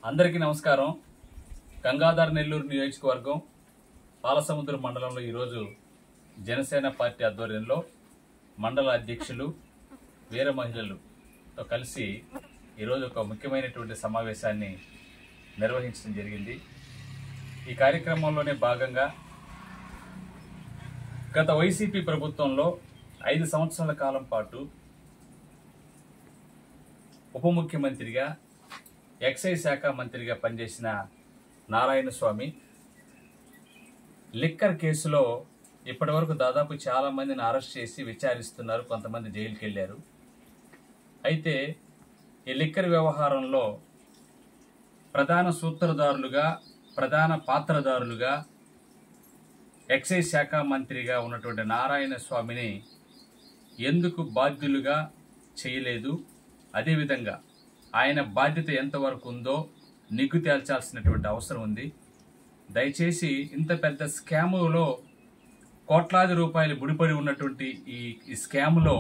అందరికీ నమస్కారం. గంగాధర్ నెల్లూరు నియోజకవర్గం పాలసముద్రం మండలంలో ఈరోజు జనసేన పార్టీ ఆధ్వర్యంలో మండల అధ్యక్షులు వీర మహిళలతో కలిసి ఈరోజు ఒక ముఖ్యమైనటువంటి సమావేశాన్ని నిర్వహించడం జరిగింది. ఈ కార్యక్రమంలోనే భాగంగా గత వైసీపీ ప్రభుత్వంలో 5 సంవత్సరాల కాలం పాటు ఉప ముఖ్యమంత్రిగా ఎక్సైజ్ శాఖ మంత్రిగా పనిచేసిన నారాయణ స్వామి లిక్కర్ కేసులో ఇప్పటివరకు దాదాపు చాలా మందిని అరెస్ట్ చేసి విచారిస్తున్నారు. కొంతమంది జైలుకి వెళ్ళారు. అయితే ఈ లిక్కర్ వ్యవహారంలో ప్రధాన సూత్రధారులుగా, ప్రధాన పాత్రధారులుగా ఎక్సైజ్ శాఖ మంత్రిగా ఉన్నటువంటి నారాయణ స్వామిని ఎందుకు బాధ్యులుగా చేయలేదు, అదేవిధంగా ఆయన బాధ్యత ఎంతవరకు ఉందో నిగ్గు తేల్చాల్సినటువంటి అవసరం ఉంది. దయచేసి ఇంత పెద్ద స్కాములో కోట్లాది రూపాయలు ముడిపడి ఉన్నటువంటి ఈ స్కాములో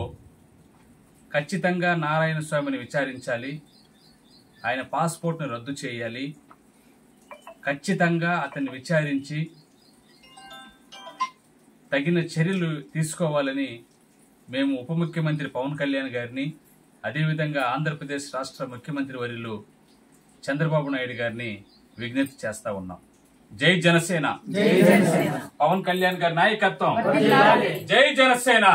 ఖచ్చితంగా నారాయణ స్వామిని విచారించాలి. ఆయన పాస్పోర్ట్ను రద్దు చేయాలి. ఖచ్చితంగా అతన్ని విచారించి తగిన చర్యలు తీసుకోవాలని మేము ఉప ముఖ్యమంత్రి పవన్ కళ్యాణ్ గారిని, అదేవిధంగా ఆంధ్రప్రదేశ్ రాష్ట్ర ముఖ్యమంత్రి వర్యులు చంద్రబాబు నాయుడు గారిని విజ్ఞప్తి చేస్తా ఉన్నాం. జై జనసేన, పవన్ కళ్యాణ్ గారి నాయకత్వం. జై జనసేన.